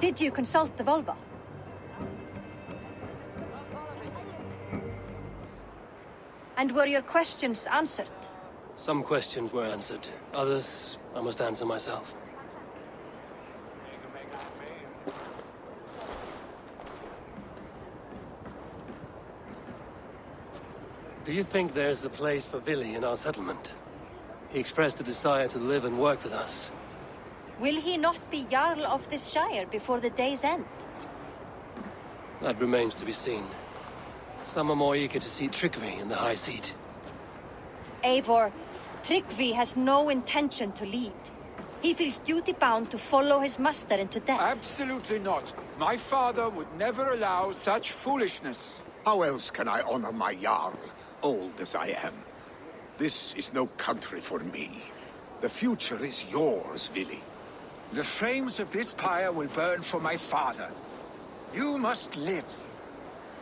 Did you consult the Volva? And were your questions answered? Some questions were answered. Others, I must answer myself. Do you think there's a place for Vili in our settlement? He expressed a desire to live and work with us. Will he not be Jarl of this Shire before the day's end? That remains to be seen. Some are more eager to see Tryggvi in the high seat. Eivor, Tryggvi has no intention to lead. He feels duty-bound to follow his master into death. Absolutely not. My father would never allow such foolishness. How else can I honor my Jarl, old as I am? This is no country for me. The future is yours, Vili. The flames of this pyre will burn for my father. You must live.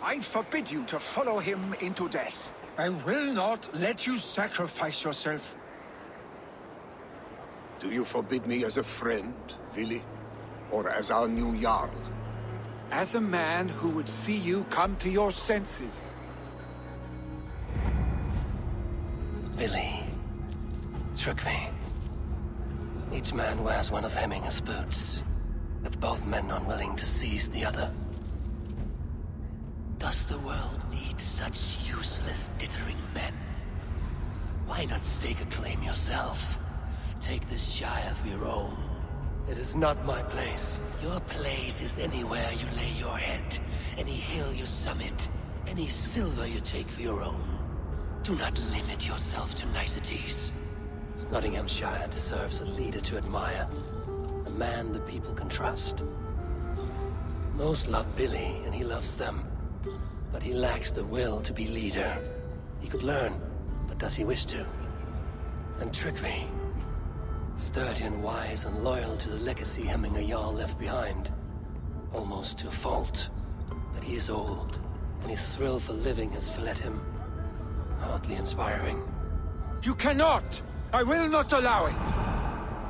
I forbid you to follow him into death. I will not let you sacrifice yourself. Do you forbid me as a friend, Vili? Or as our new Jarl? As a man who would see you come to your senses. Vili. Tryggvi. Each man wears one of Hemminger's boots, with both men unwilling to seize the other. Does the world need such useless, dithering men? Why not stake a claim yourself? Take this Shire for your own. It is not my place. Your place is anywhere you lay your head, any hill you summit, any silver you take for your own. Do not limit yourself to niceties. Nottinghamshire deserves a leader to admire, a man the people can trust. Most love Vili, and he loves them. But he lacks the will to be leader. He could learn, but does he wish to? And Tryggvi, sturdy and wise and loyal to the legacy Hemminger Jarl left behind. Almost to a fault. But he is old, and his thrill for living has fled him. Hardly inspiring. You cannot! I will not allow it!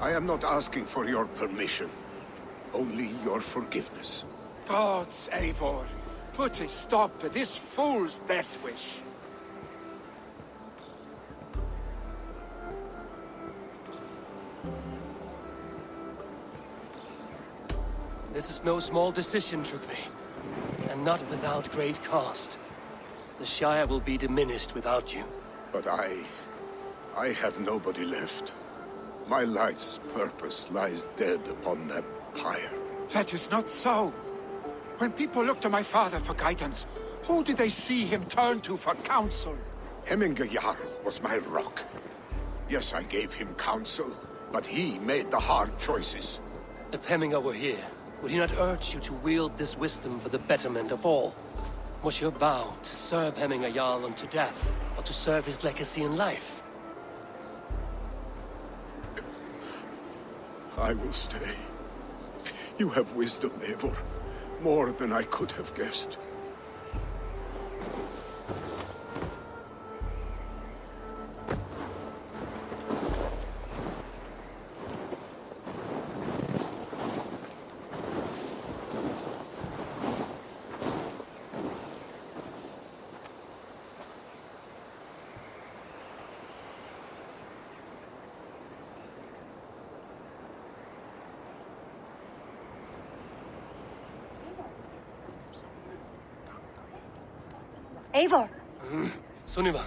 I am not asking for your permission. Only your forgiveness. Gods, Eivor, put a stop to this fool's death wish. This is no small decision, Tryggvi. And not without great cost. The Shire will be diminished without you. But I have nobody left. My life's purpose lies dead upon that pyre. That is not so. When people look to my father for guidance, who did they see him turn to for counsel? Hemminger Jarl was my rock. Yes, I gave him counsel, but he made the hard choices. If Hemminger were here, would he not urge you to wield this wisdom for the betterment of all? Was your vow to serve Hemminger Jarl unto death, or to serve his legacy in life? I will stay. You have wisdom, Eivor. More than I could have guessed. Eivor, Sunniva.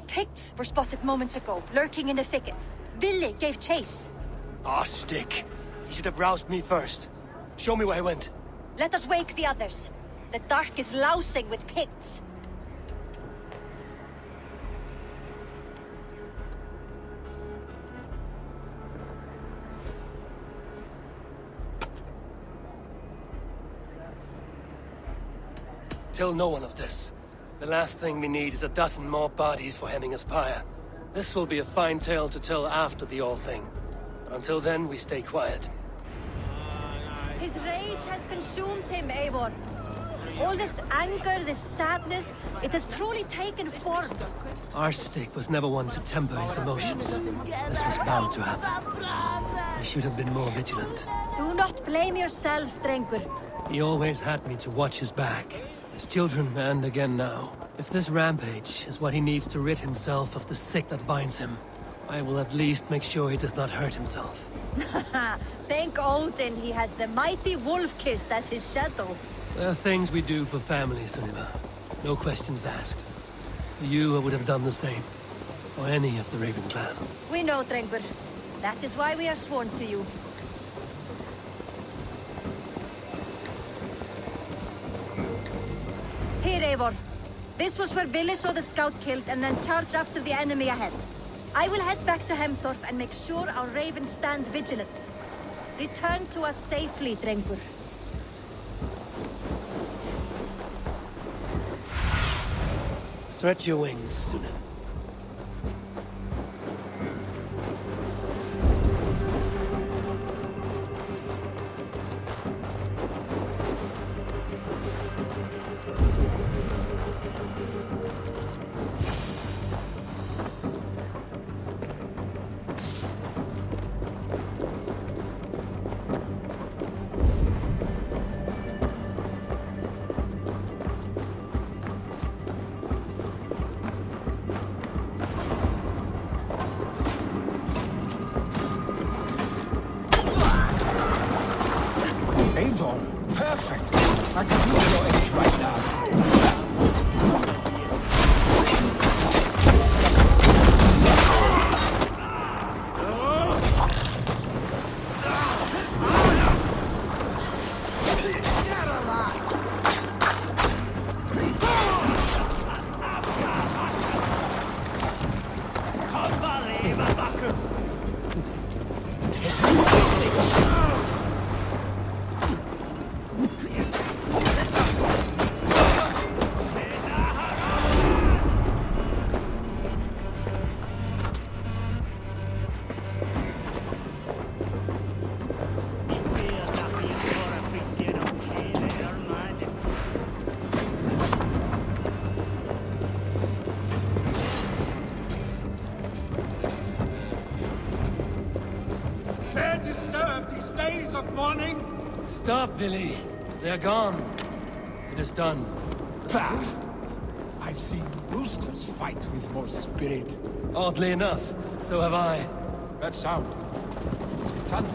Picts were spotted moments ago, lurking in the thicket. Vili gave chase. Ah, stick. He should have roused me first. Show me where he went. Let us wake the others. The dark is lousing with Picts. Tell no one of this. The last thing we need is a dozen more bodies for Hemminger's pyre. This will be a fine tale to tell after the All Thing. But until then, we stay quiet. His rage has consumed him, Eivor. All this anger, this sadness, it has truly taken form. Our stick was never one to temper his emotions. This was bound to happen. He should have been more vigilant. Do not blame yourself, Drengur. He always had me to watch his back. His children, and again now. If this rampage is what he needs to rid himself of the sick that binds him, I will at least make sure he does not hurt himself. Thank Odin he has the mighty Wolf-Kissed as his shadow. There are things we do for family, Sunniva. No questions asked. For you, I would have done the same. For any of the Raven clan. We know, Drengur. That is why we are sworn to you. Here, Eivor. This was where Vili saw the scout killed and then charged after the enemy ahead. I will head back to Hemthorpe and make sure our ravens stand vigilant. Return to us safely, Drengur. Stretch your wings, Sunan. Eivor, perfect. I can use your aid right now. Dare disturb these days of mourning? Stop, Vili. They're gone. It is done. Pah! I've seen roosters fight with more spirit. Oddly enough, so have I. That sound. Is it thunder?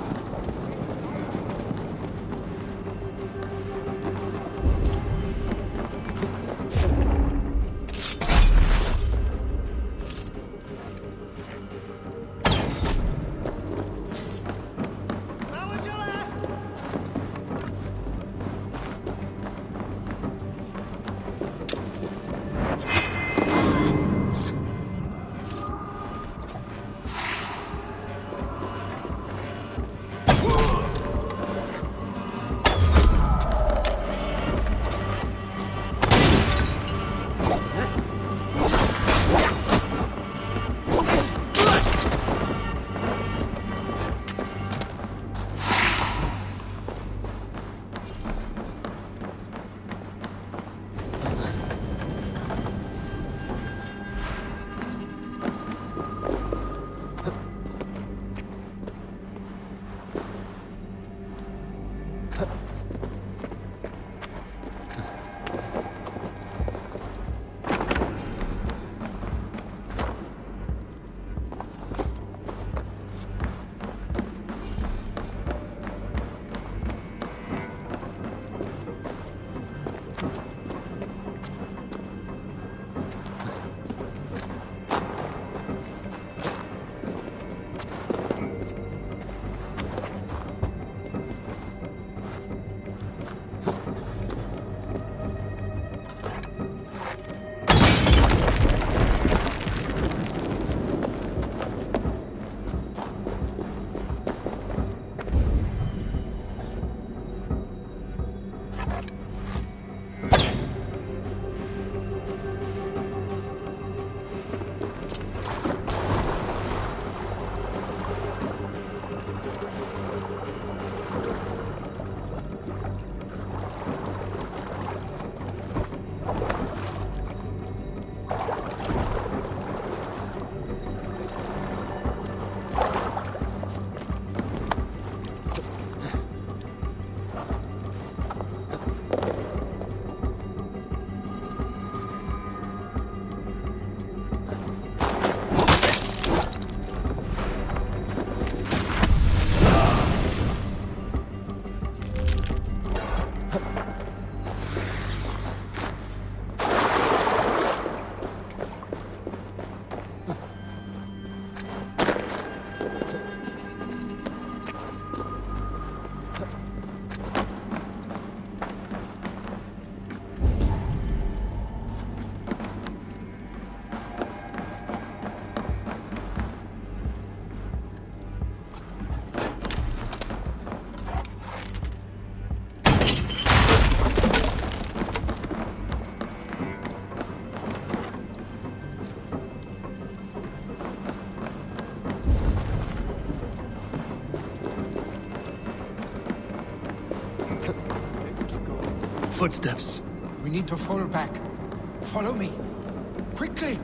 footsteps. We need to fall back. Follow me. Quickly!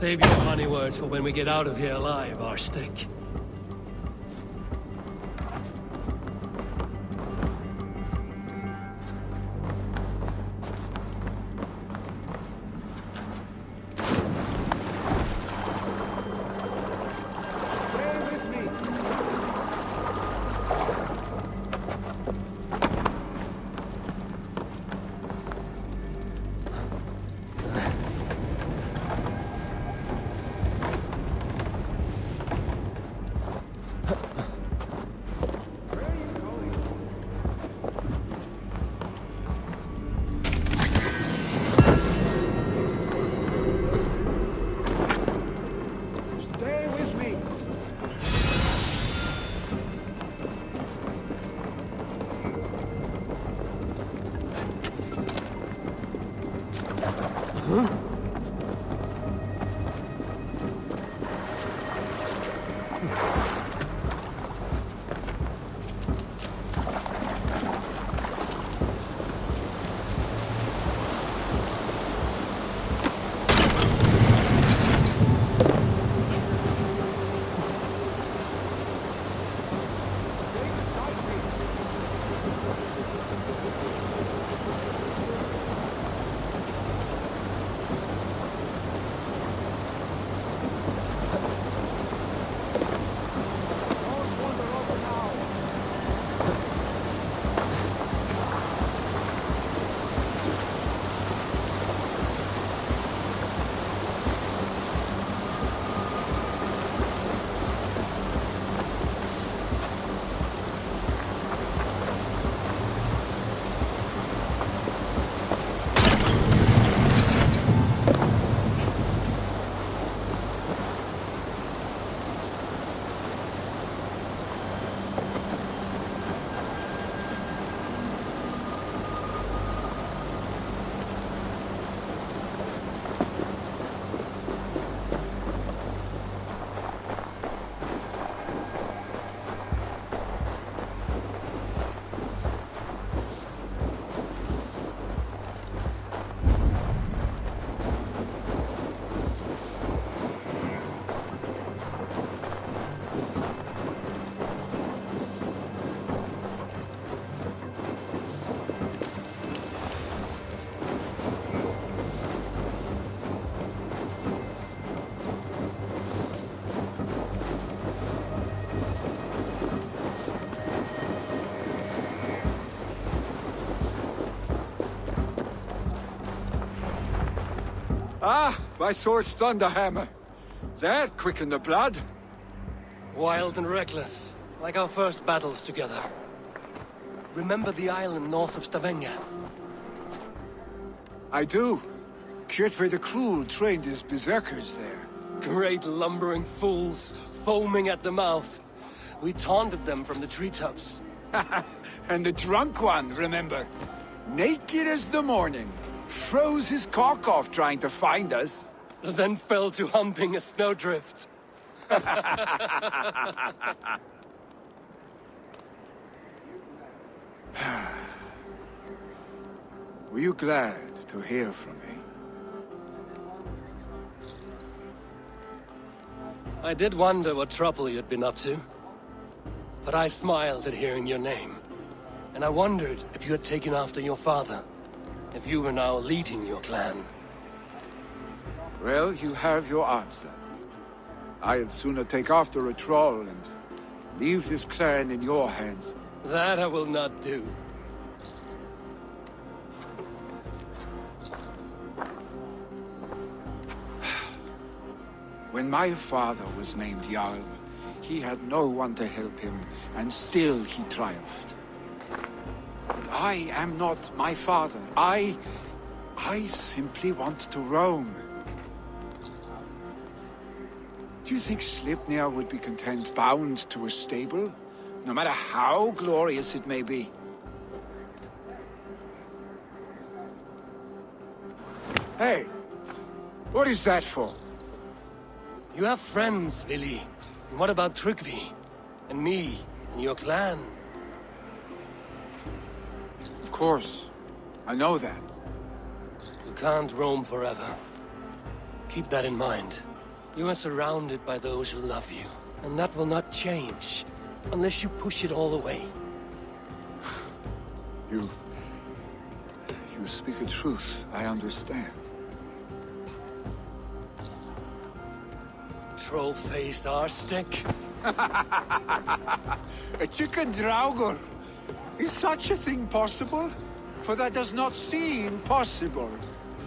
Save your funny words for when we get out of here alive, Arstick. Ah, my sword's Thunderhammer. That quickened the blood. Wild and reckless, like our first battles together. Remember the island north of Stavanger? I do. Kjotve the Cruel trained his berserkers there. Great lumbering fools, foaming at the mouth. We taunted them from the treetops. And the drunk one, remember? Naked as the morning. Froze his cock off trying to find us. Then fell to humping a snowdrift. Were you glad to hear from me? I did wonder what trouble you'd been up to. But I smiled at hearing your name. And I wondered if you had taken after your father. If you were now leading your clan. Well, you have your answer. I'd sooner take after a troll and leave this clan in your hands. That I will not do. When my father was named Jarl, he had no one to help him, and still he triumphed. But I am not my father. I simply want to roam. Do you think Sleipnir would be content bound to a stable? No matter how glorious it may be? Hey! What is that for? You have friends, Vili. And what about Tryggvi? And me? And your clan? Of course. I know that. You can't roam forever. Keep that in mind. You are surrounded by those who love you. And that will not change. Unless you push it all away. You speak a truth. I understand. Troll-faced arstick. A chicken draugur! Is such a thing possible? For that does not seem possible.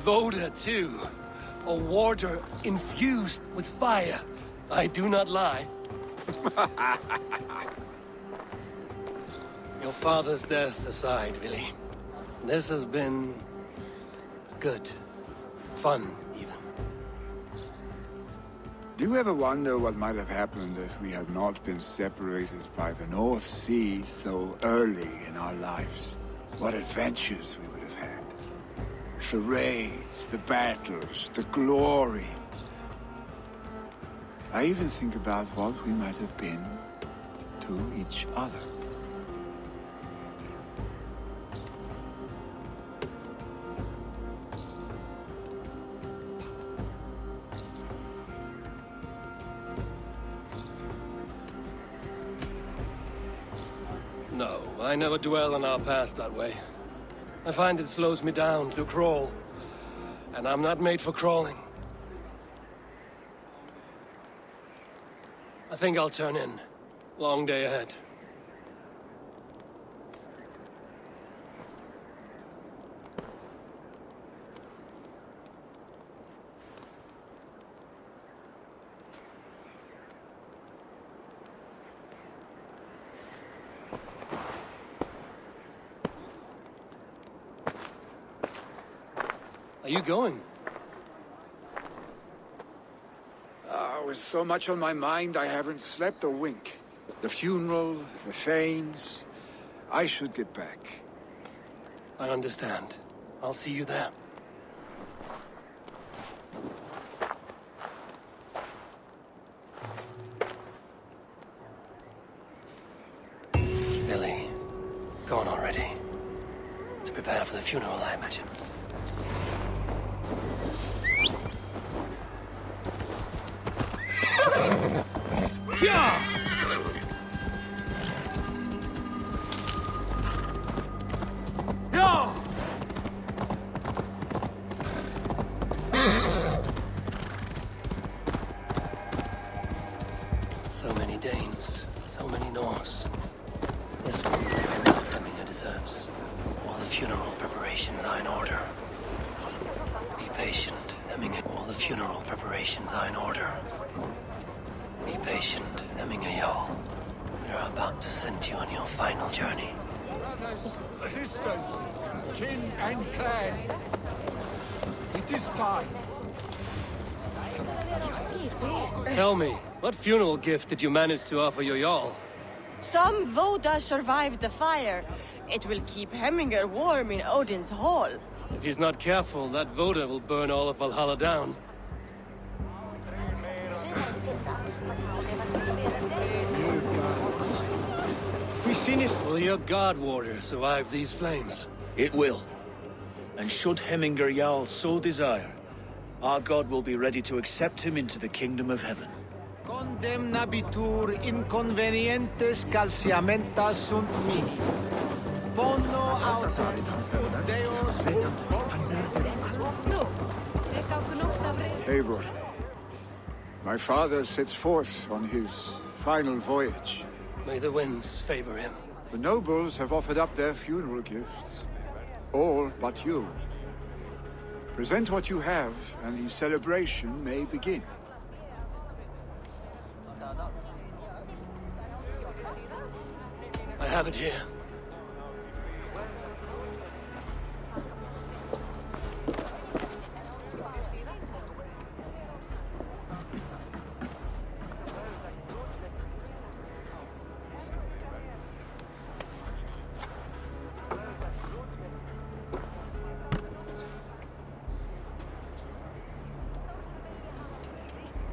Voda, too. A warder infused with fire. I do not lie. Your father's death aside, Vili. This has been... good. Fun, even. Do you ever wonder what might have happened if we had not been separated by the North Sea so early in our lives? What adventures we would have had. The raids, the battles, the glory. I even think about what we might have been to each other. No, I never dwell on our past that way. I find it slows me down to crawl. And I'm not made for crawling. I think I'll turn in. Long day ahead. Are you going? With so much on my mind, I haven't slept a wink. The funeral, the Thanes... I should get back. I understand. I'll see you there. Billy, gone already. To prepare for the funeral, I imagine. Yeah! No! So many Danes, so many Norse. This will be the seminar Fleming deserves. All the funeral preparations are in order. Be patient, Hemming. the funeral preparations are in order. Be patient, Hemminger Jarl. We are about to send you on your final journey. Brothers, sisters, kin and clan. It is time. Tell me, what funeral gift did you manage to offer your Jarl? Some Voda survived the fire. It will keep Hemminger warm in Odin's hall. If he's not careful, that Voda will burn all of Valhalla down. Will your God warrior survive these flames? It will. And should Hemminger Jarl so desire, our God will be ready to accept him into the kingdom of heaven. Condemnabitur inconvenientes calciamentas sunt mini. Bono autem ut Deus Eivor, my father sets forth on his final voyage. May the winds favor him. The nobles have offered up their funeral gifts. All but you. Present what you have, and the celebration may begin. I have it here.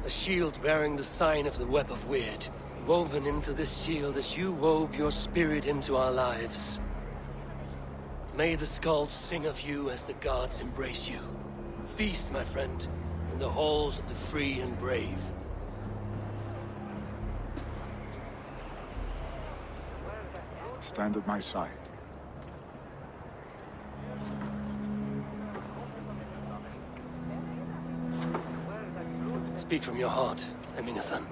A shield bearing the sign of the Web of Weird. Woven into this shield as you wove your spirit into our lives. May the skulls sing of you as the gods embrace you. Feast, my friend, in the halls of the free and brave. Stand at my side. Speak from your heart, Hemminger-san.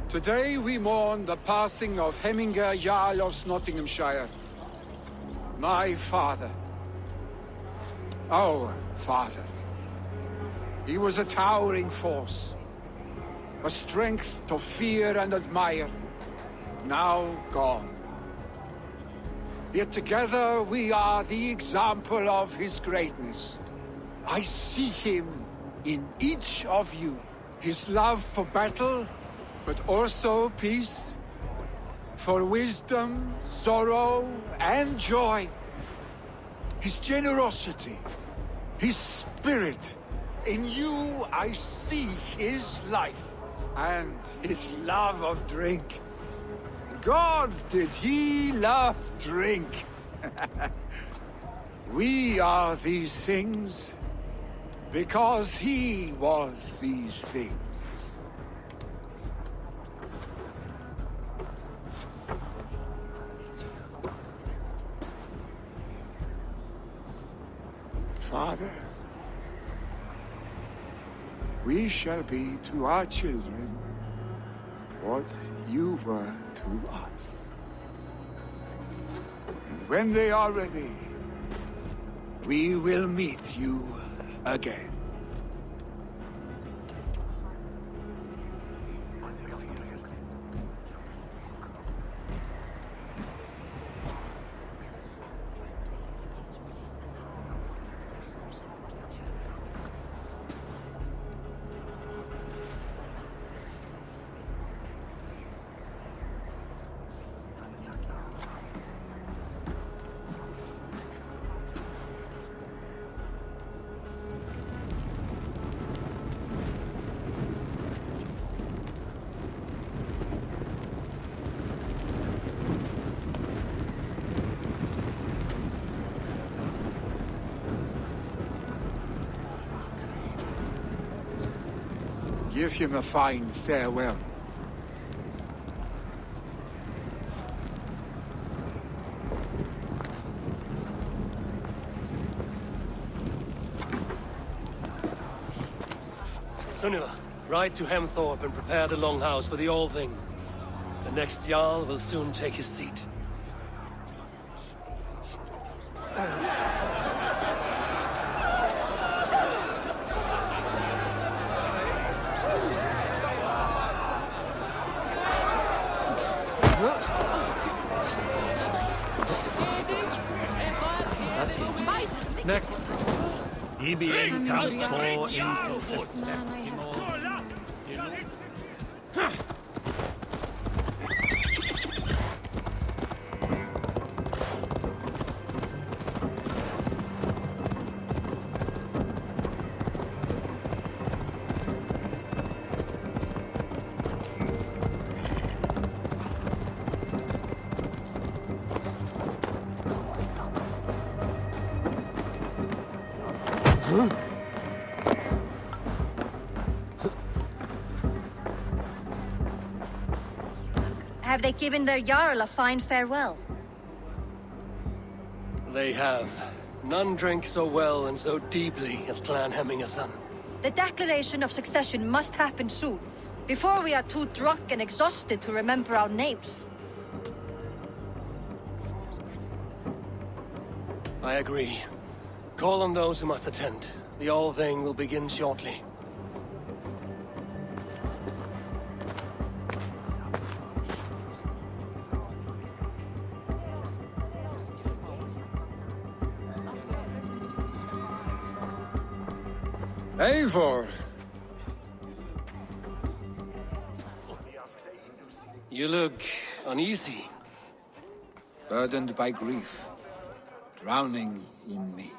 Today we mourn the passing of Hemminger Jarl of Nottinghamshire. My father. Our father. He was a towering force. A strength to fear and admire. Now gone. Yet together we are the example of his greatness. I see him in each of you. His love for battle, but also peace. For wisdom, sorrow, and joy. His generosity, his spirit. In you I see his life, and his love of drink. Gods, did he love drink! We are these things because he was these things. Father, we shall be to our children what you were to us. And when they are ready, we will meet you again. Give him a fine farewell. Sunniva, ride to Hemthorpe and prepare the Longhouse for the All Thing. The next Jarl will soon take his seat. Ibien campo in Have they given their Jarl a fine farewell? They have. None drank so well and so deeply as Clan Hemmingerson. The declaration of succession must happen soon, before we are too drunk and exhausted to remember our names. I agree. Call on those who must attend. The All-Thing will begin shortly. Eivor! You look uneasy. Burdened by grief, drowning in need,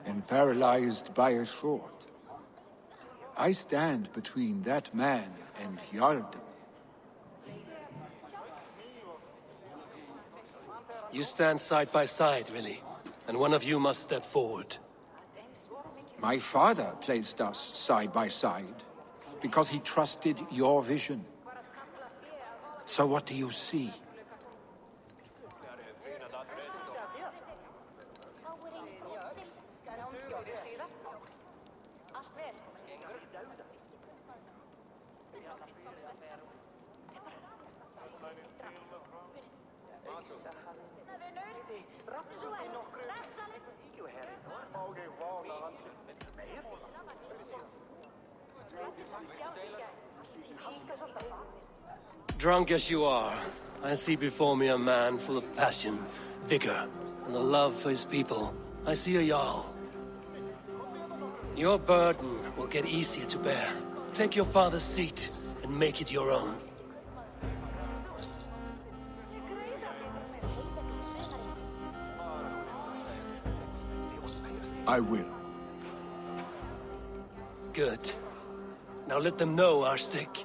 and paralyzed by a sword. I stand between that man and Jarldom. You stand side by side, really, and one of you must step forward. My father placed us side by side because he trusted your vision. So what do you see? Drunk as you are, I see before me a man full of passion, vigor, and a love for his people. I see a Jarl. Your burden will get easier to bear. Take your father's seat and make it your own. I will. Good. Now let them know our stick.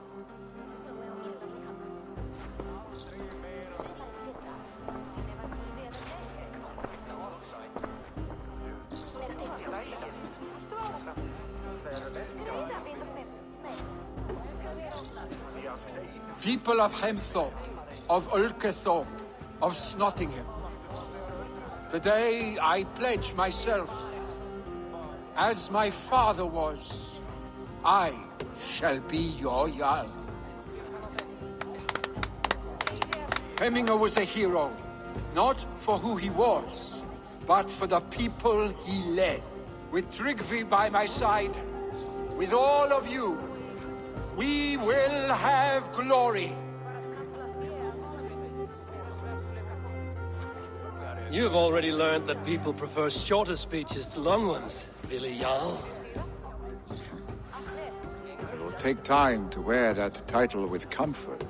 People of Hemthorpe, of Ulkethorpe, of Snottingham. Today I pledge myself. As my father was, I shall be your Jarl. Hemminger was a hero, not for who he was, but for the people he led. With Tryggvi by my side, with all of you, we will have glory. You've already learned that people prefer shorter speeches to long ones, really, Jarl. It will take time to wear that title with comfort.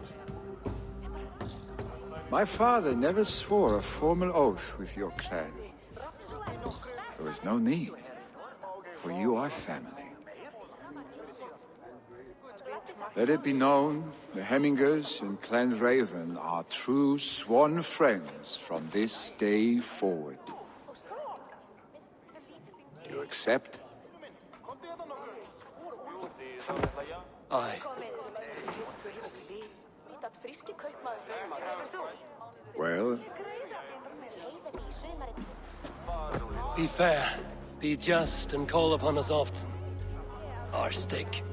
My father never swore a formal oath with your clan. There was no need, for you are family. Let it be known, the Hemmingers and Clan Raven are true sworn friends from this day forward. Do you accept? Aye. Well, Be fair, be just, and call upon us often. Our stick.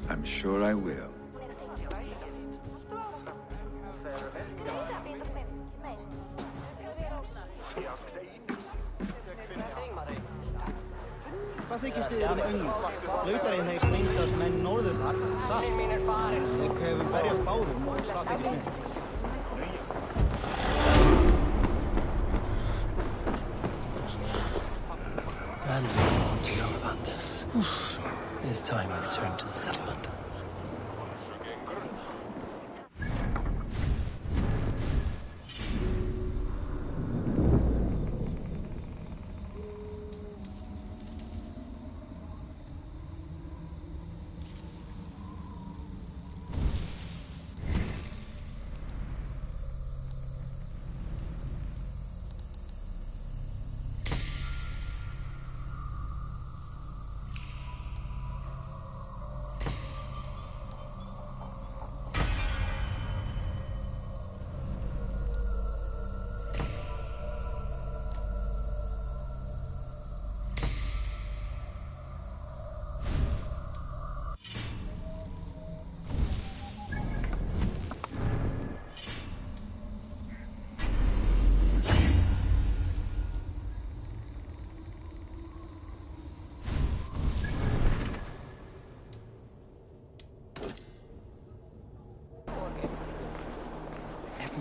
I'm sure I will. Hvað þykist þið um öngum? Lautarinn þeir snýndast menn norðurnar, það? Þeir hefum berjast báðum og það þykist mér. And we want to know about this. It is time we return to the settlement.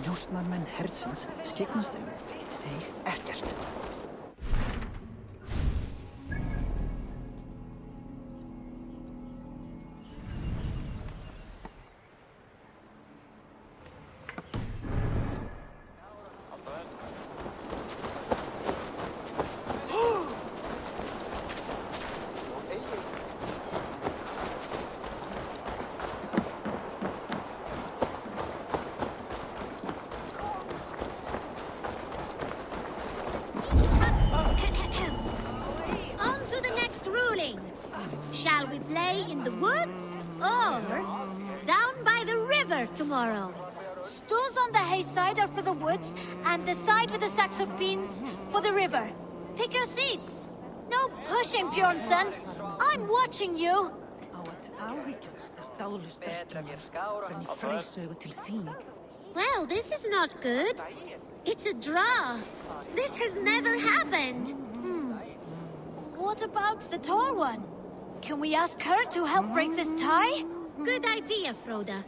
Njósnarmenn herdsins skyggnast seg ekkert. Shall we play in the woods or down by the river tomorrow? Stools on the hay side are for the woods, and the side with the sacks of beans for the river. Pick your seats. No pushing, Bjornsson. I'm watching you. Well, this is not good. It's a draw. This has never happened. What about the tall one? Can we ask her to help break this tie? Good idea, Froda.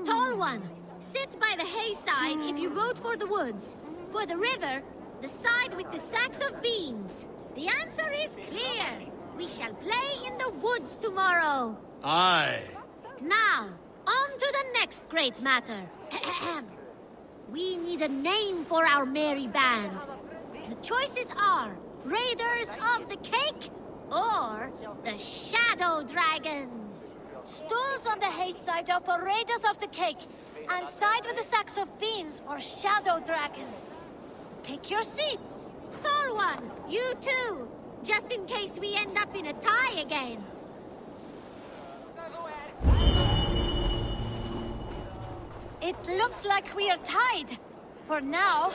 Tall one, sit by the hay side if you vote for the woods. For the river, the side with the sacks of beans. The answer is clear. We shall play in the woods tomorrow. Aye. Now, on to the next great matter. We need a name for our merry band. The choices are Raiders of the Cake or the Shadow Dragons. Stools on the hay side are for Raiders of the Cake, and side with the sacks of beans for Shadow Dragons. Pick your seats. Tall one, you too, just in case we end up in a tie again. It looks like we are tied. For now.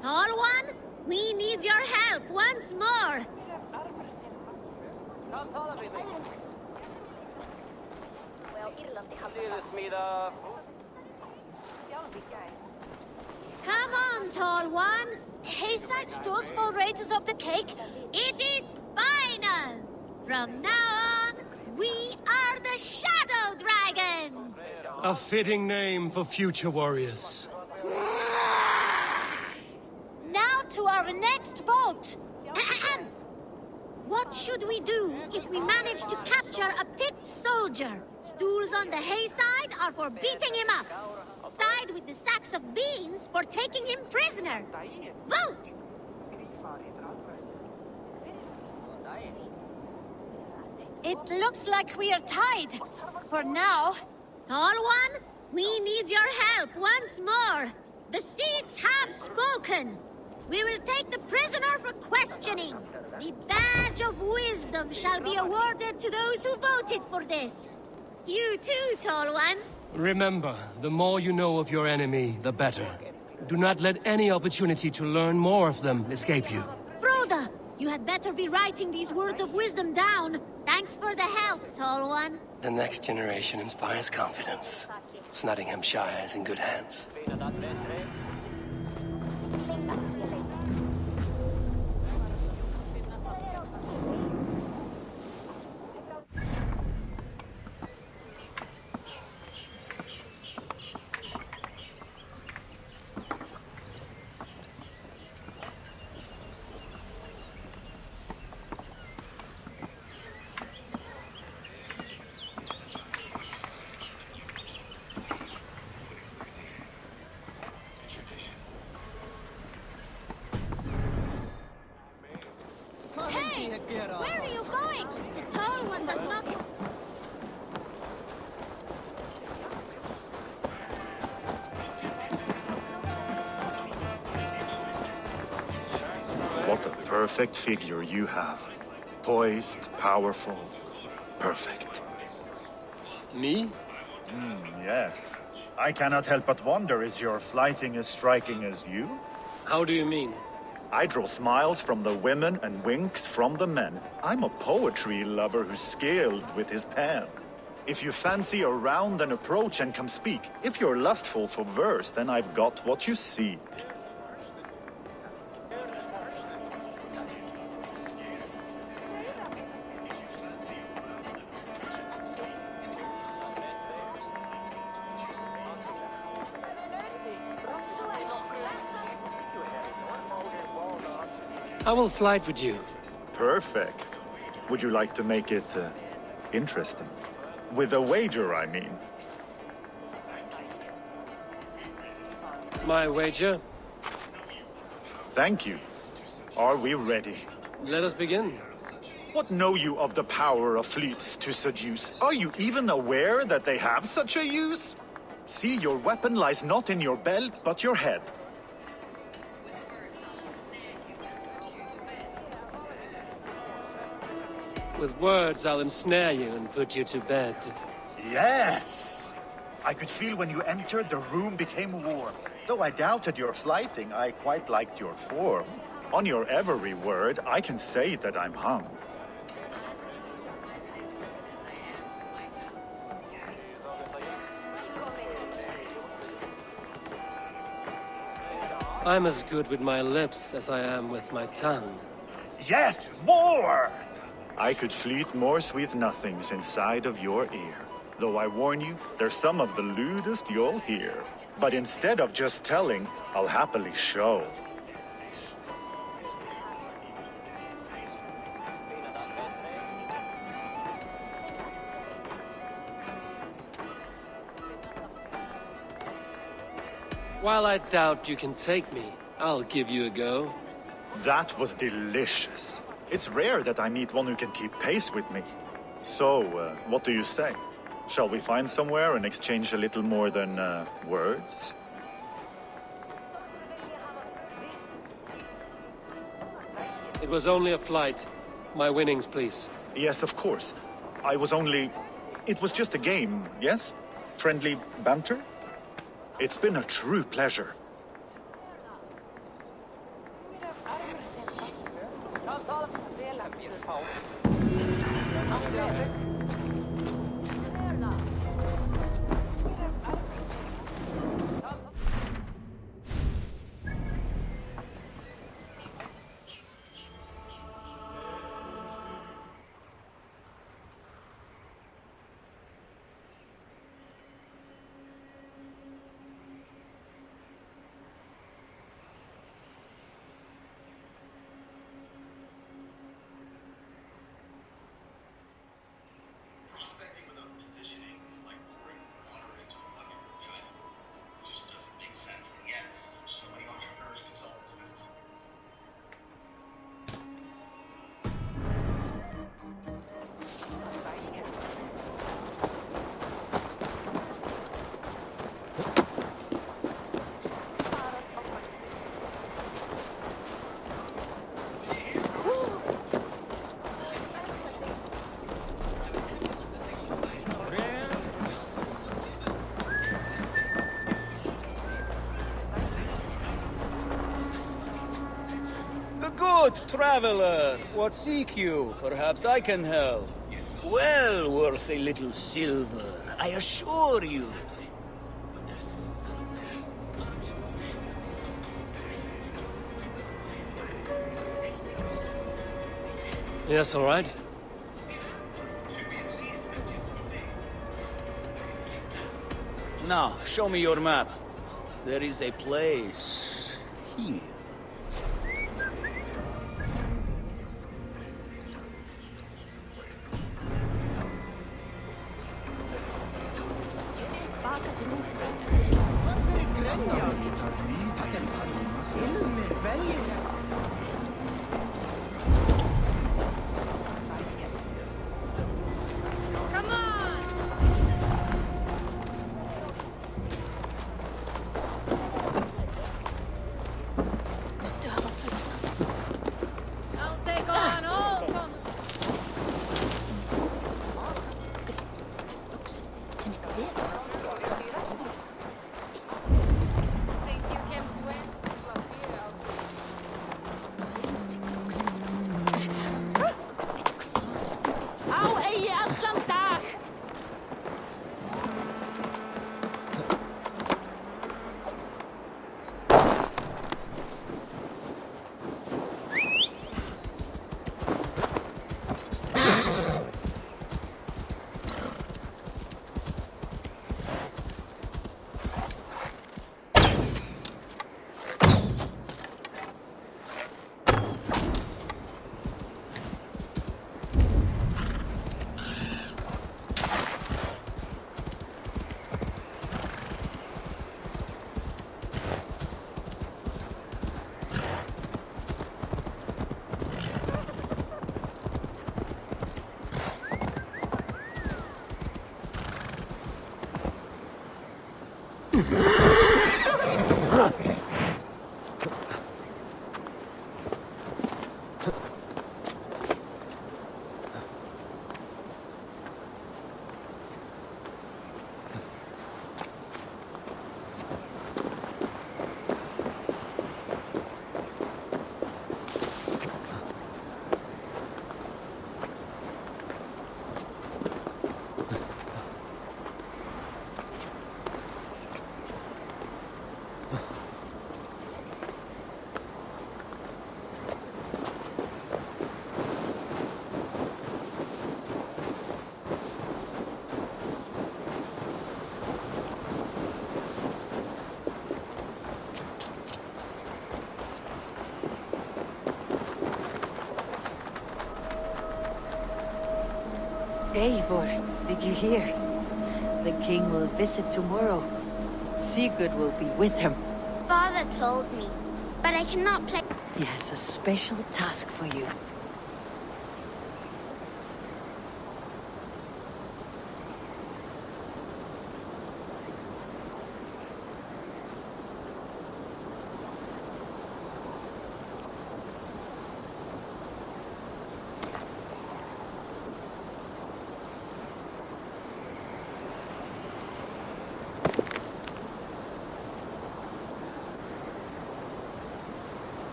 Tall one, we need your help once more. Come on, tall one. Hayside stools for Raiders of the Cake. It is final. From now on, we are the Shadow Dragons. A fitting name for future warriors. Now to our next vote. What should we do if we manage to capture a picked soldier? Stools on the hay side are for beating him up. Side with the sacks of beans for taking him prisoner. Vote! It looks like we are tied. For now. Tall one, we need your help once more. The seats have spoken. We will take the prisoner for questioning. The badge of wisdom shall be awarded to those who voted for this. You too, Tall One. Remember, the more you know of your enemy, the better. Do not let any opportunity to learn more of them escape you. Froda, You had better be writing these words of wisdom down. Thanks for the help, tall one. The next generation inspires confidence. Nottinghamshire is in good hands. Hey! Where are you going? The tall one does not... What a perfect figure you have. Poised, powerful, perfect. Me? Yes. I cannot help but wonder, is your flighting as striking as you? How do you mean? I draw smiles from the women and winks from the men. I'm a poetry lover who's skilled with his pen. If you fancy a round, then approach and come speak. If you're lustful for verse, then I've got what you seek. I will flight with you. Perfect. Would you like to make it interesting? With a wager, I mean. My wager? Thank you. Are we ready? Let us begin. What know you of the power of fleets to seduce? Are you even aware that they have such a use? See, your weapon lies not in your belt, but your head. With words, I'll ensnare you and put you to bed. Yes! I could feel when you entered, the room became warm. Though I doubted your flighting, I quite liked your form. On your every word, I can say that I'm hung. I'm as good with my lips as I am with my tongue. Yes, more! I could fleet more sweet nothings inside of your ear. Though I warn you, they're some of the lewdest you'll hear. But instead of just telling, I'll happily show. While I doubt you can take me, I'll give you a go. That was delicious. It's rare that I meet one who can keep pace with me. So, what do you say? Shall we find somewhere and exchange a little more than, words? It was only a flight. My winnings, please. Yes, of course. It was just a game, yes? Friendly banter? It's been a true pleasure. traveler, what seek you? Perhaps I can help. Well worth a little silver, I assure you. Yes, all right. Now, show me your map. There is a place here. I'll take on all comers. Think you can swim? Á eigi allan dag! Eivor, did you hear? The king will visit tomorrow. Sigurd will be with him. Father told me, but I cannot play. He has a special task for you.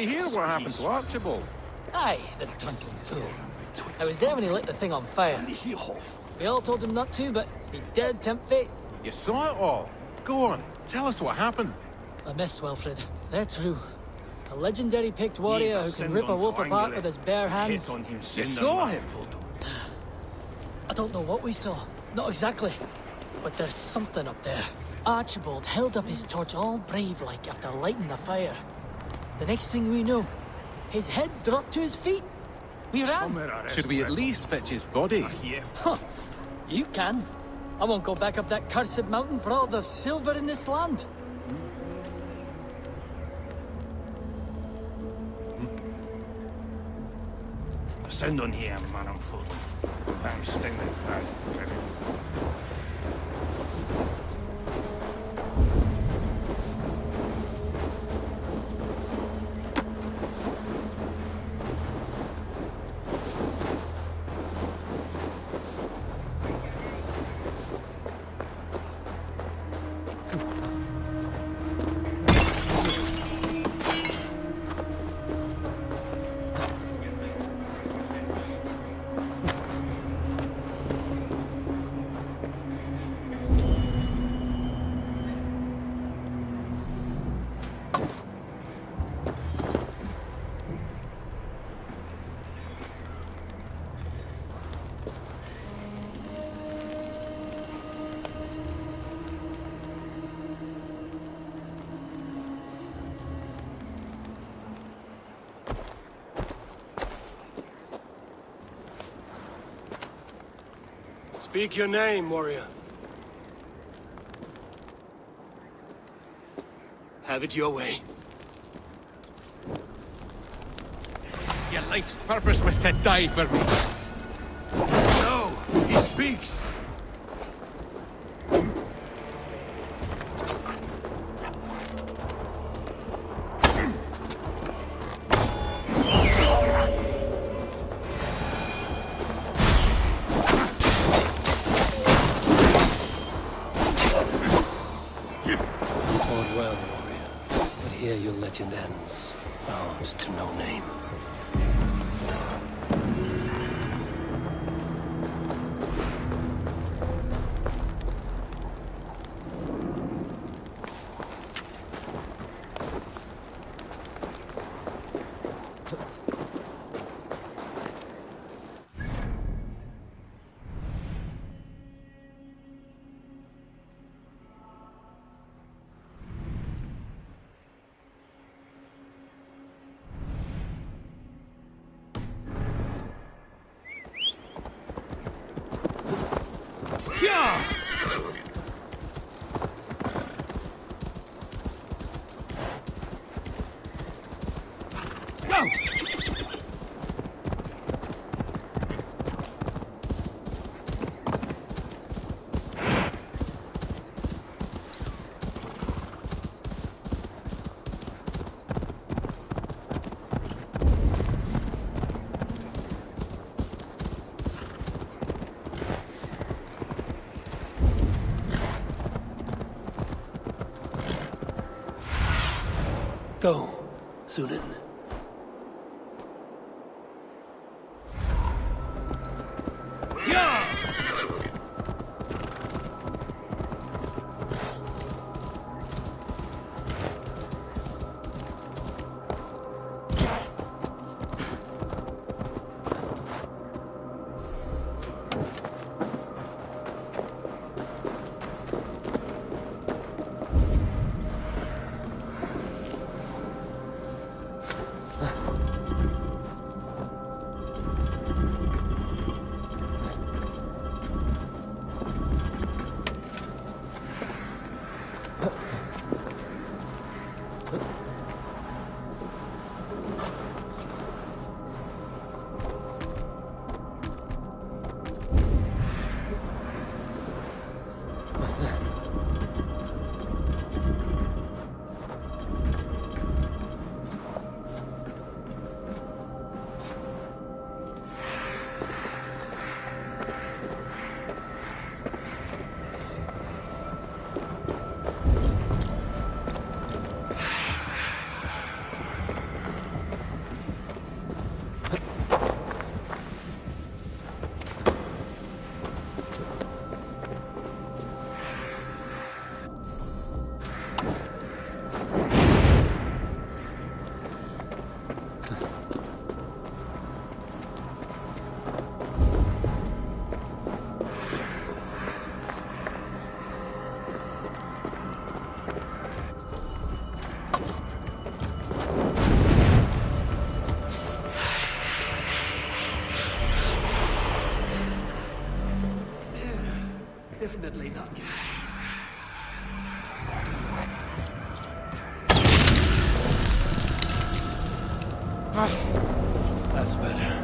you hear what happened to Archibald? Aye, the drunken fool. I was there when he lit the thing on fire. We all told him not to, but he dared tempt fate. You saw it all. Go on, tell us what happened. A miss, Wilfred. They're true. A legendary picked warrior who can rip a wolf apart with his bare hands. You saw him? I don't know what we saw. Not exactly. But there's something up there. Archibald held up his torch all brave-like after lighting the fire. The next thing we know, his head dropped to his feet. We ran. Should we at least fetch his body? Huh. You can. I won't go back up that cursed mountain for all the silver in this land. Send on here, man on foot. I'm staying there. Speak your name, warrior. Have it your way. Your life's purpose was to die for me. No, he speaks. Legend ends, bound to no name. Go, Sunan. Definitely not. That's better.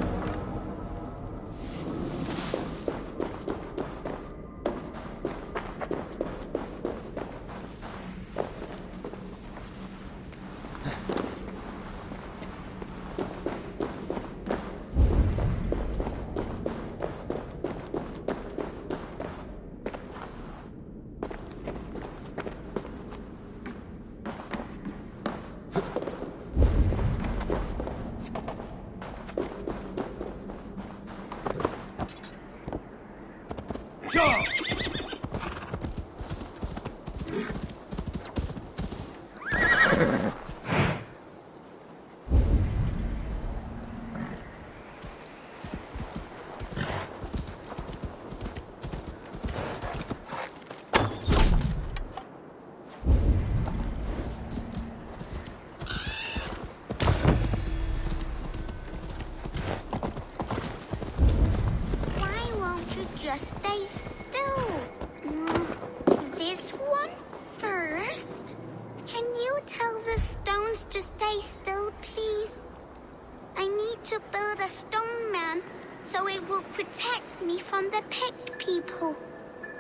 Why won't you just stay still? This one first? Can you tell the stones to stay still, please? I need to build a stone man so it will protect me from the picked people.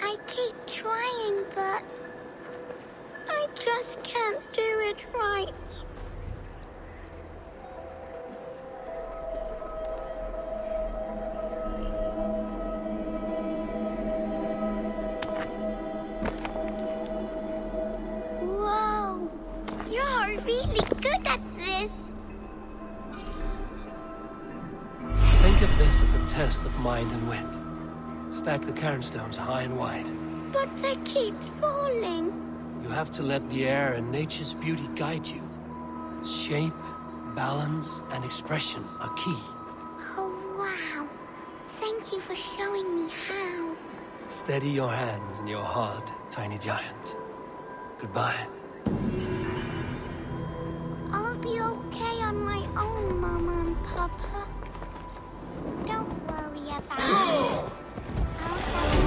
I keep trying, but I just can't do it right. Whoa! You're really good at this! Think of this as a test of mind and wit. Stack the cairnstones high and wide. But they keep falling. You have to let the air and nature's beauty guide you. Shape, balance, and expression are key. Oh, wow. Thank you for showing me how. Steady your hands and your heart, tiny giant. Goodbye. I'll be okay on my own, Mama and Papa. Don't worry about it. I'll have...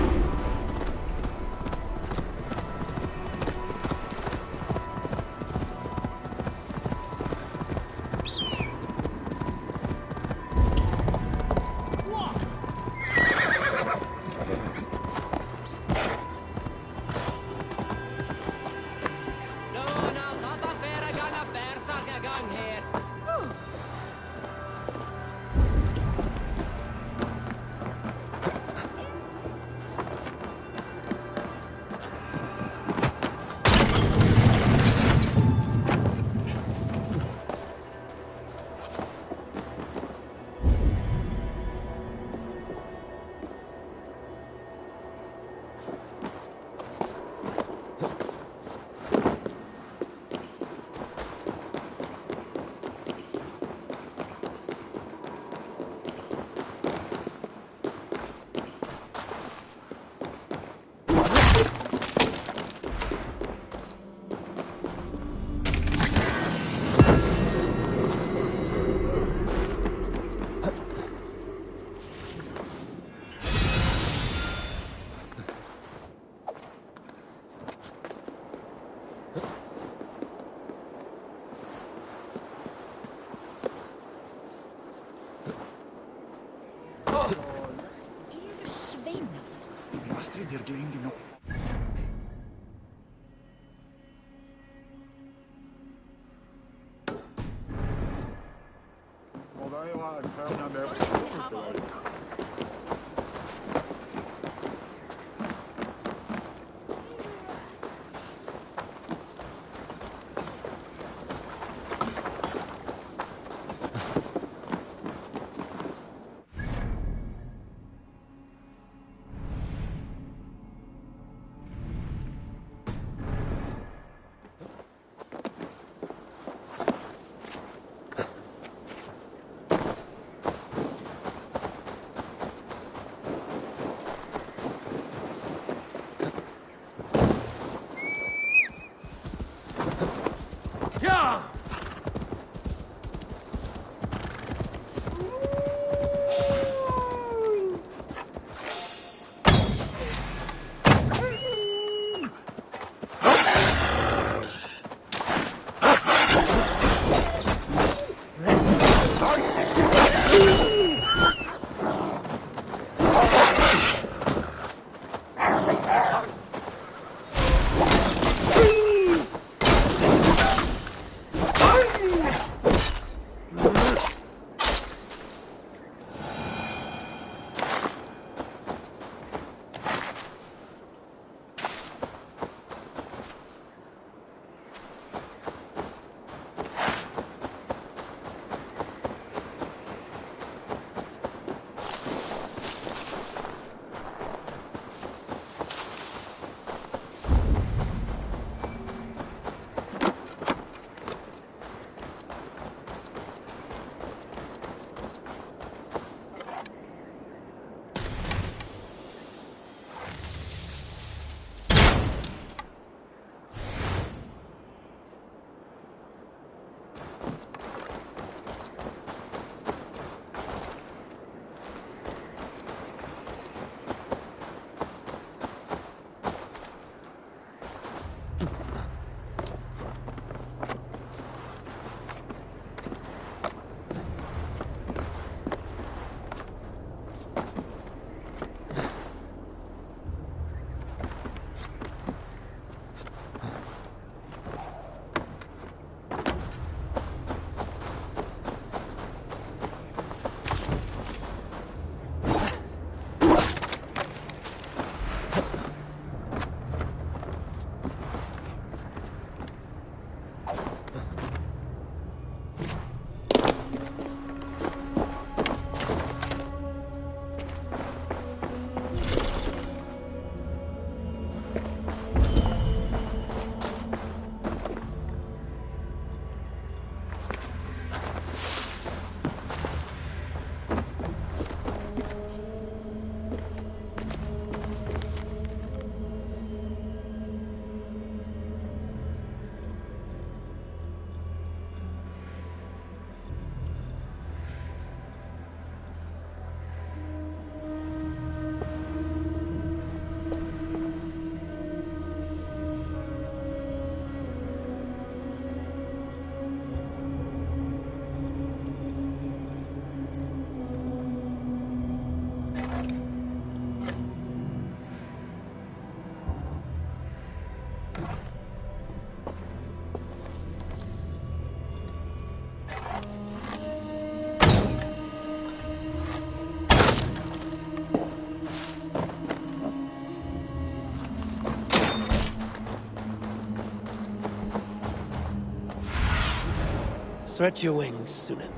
Astrid, you're gleaming up. Stretch your wings, Sunan.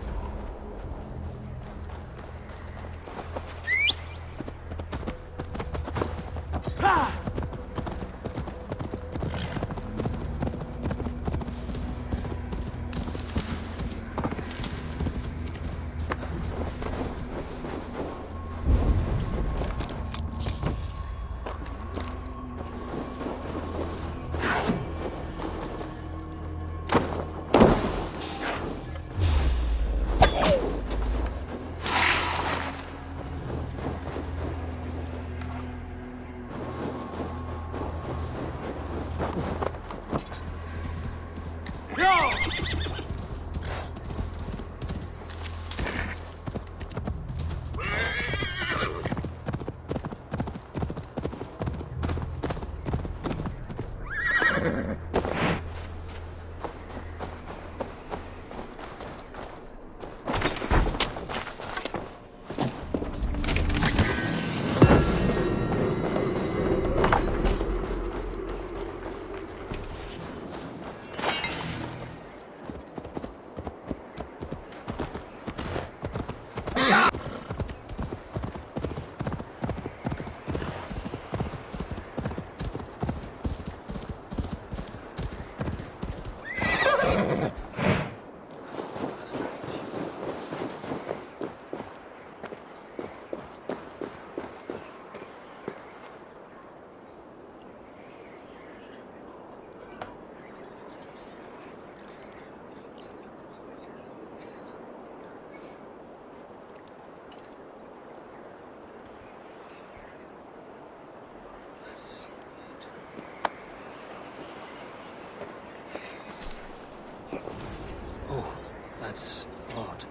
That's odd.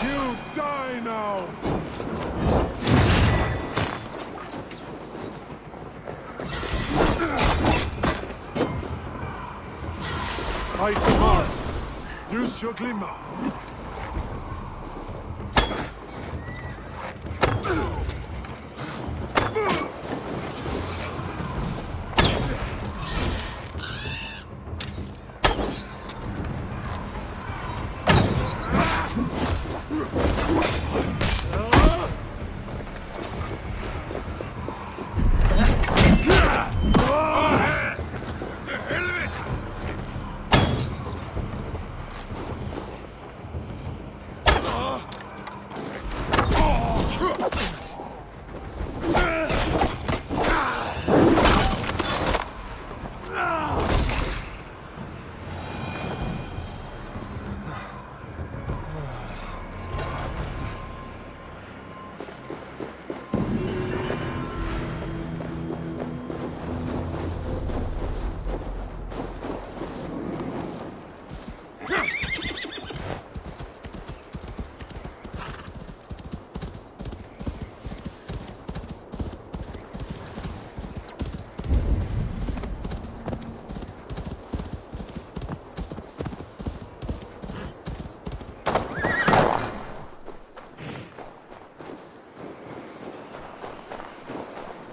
You die now! I command. Use your glimmer.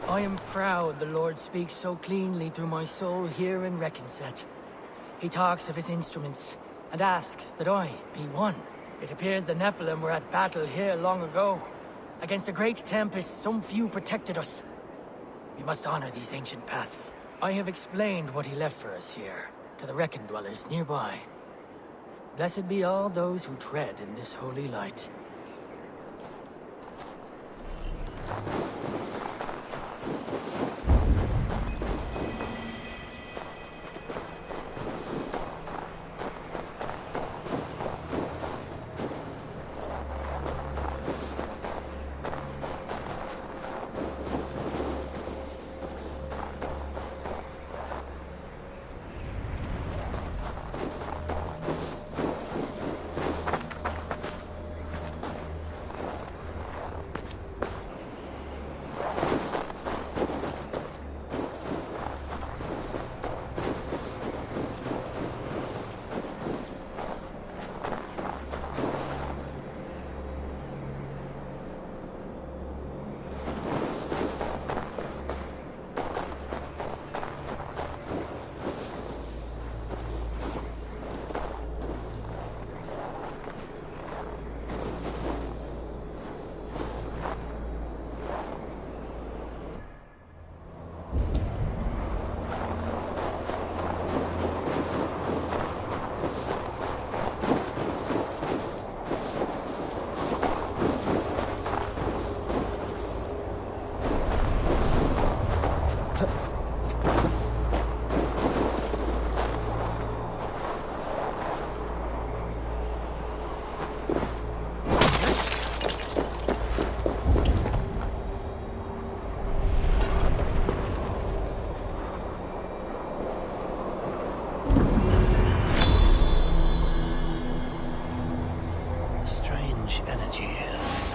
I am proud the Lord speaks so cleanly through my soul here in Reckenset. He talks of his instruments, and asks that I be one. It appears the Nephilim were at battle here long ago. Against a great tempest, some few protected us. We must honor these ancient paths. I have explained what he left for us here, to the Reckon dwellers nearby. Blessed be all those who tread in this holy light. strange energy here.